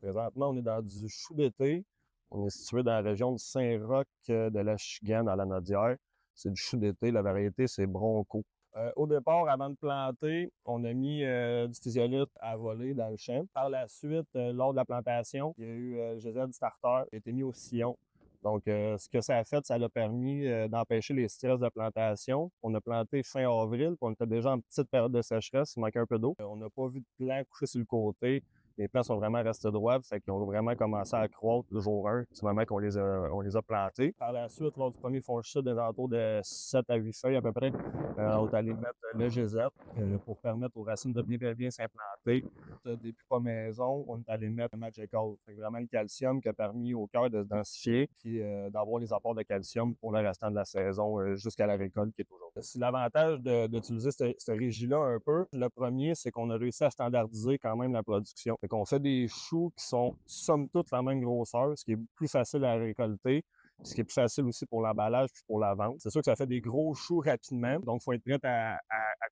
Présentement, on est dans du chou d'été. On est situé dans la région de Saint-Roch de la Chigan, dans la Nodière. C'est du chou d'été. La variété, c'est Bronco. Au départ, avant de planter, on a mis du physiolite à voler dans le champ. Par la suite, lors de la plantation, il y a eu le GZ Starter qui a été mis au sillon. Donc, ce que ça a fait, ça l'a permis d'empêcher les stress de plantation. On a planté fin avril, puis on était déjà en petite période de sécheresse, il manquait un peu d'eau. On n'a pas vu de plants coucher sur le côté. Les plants sont vraiment restés droits, fait qu'ils ont vraiment commencé à croître le jour 1, du moment qu'on les a plantés. Par la suite, lors du premier fongicide, des alentours de 7 à 8 feuilles à peu près, on est allé mettre le GZ pour permettre aux racines de bien s'implanter. Des pas maison, on est allé mettre le Magical. C'est vraiment le calcium qui a permis au cœur de se densifier puis d'avoir les apports de calcium pour le restant de la saison jusqu'à la récolte qui est aujourd'hui. C'est l'avantage d'utiliser ce régie-là un peu. Le premier, c'est qu'on a réussi à standardiser quand même la production. Fait qu'on fait des choux qui sont somme toute la même grosseur, ce qui est plus facile à récolter. Ce qui est plus facile aussi pour l'emballage puis pour la vente. C'est sûr que ça fait des gros choux rapidement, donc il faut être prêt à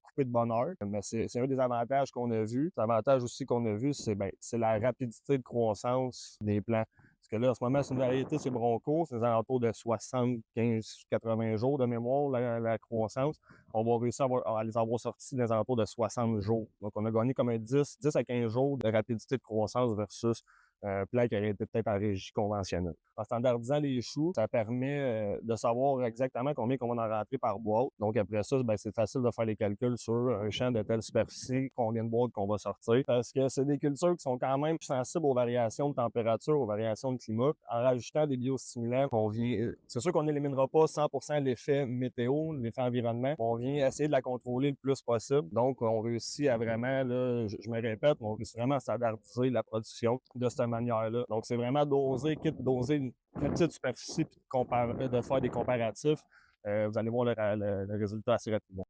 couper de bonne heure. Mais c'est un des avantages qu'on a vu. L'avantage aussi qu'on a vu, c'est la rapidité de croissance des plants. Parce que là, en ce moment, c'est une variété, c'est Bronco, c'est aux alentours de 75-80 jours de mémoire, la croissance. On va réussir à les avoir sortis dans les alentours de 60 jours. Donc, on a gagné comme un 10 à 15 jours de rapidité de croissance versus un plant qui aurait été peut-être en régie conventionnelle. En standardisant les choux, ça permet de savoir exactement combien qu'on va en rentrer par boîte. Donc après ça, c'est facile de faire les calculs sur un champ de telle superficie, combien de boîtes qu'on va sortir. Parce que c'est des cultures qui sont quand même sensibles aux variations de température, aux variations de climat. En rajoutant des biostimulants, c'est sûr qu'on n'éliminera pas 100% l'effet météo, l'effet environnement. On vient essayer de la contrôler le plus possible. Donc on réussit à vraiment, là, je me répète, on réussit vraiment à standardiser la production de cette manière-là. Donc, c'est vraiment doser, quitte doser une petite superficie puis de faire des comparatifs. Vous allez voir le résultat assez rapidement.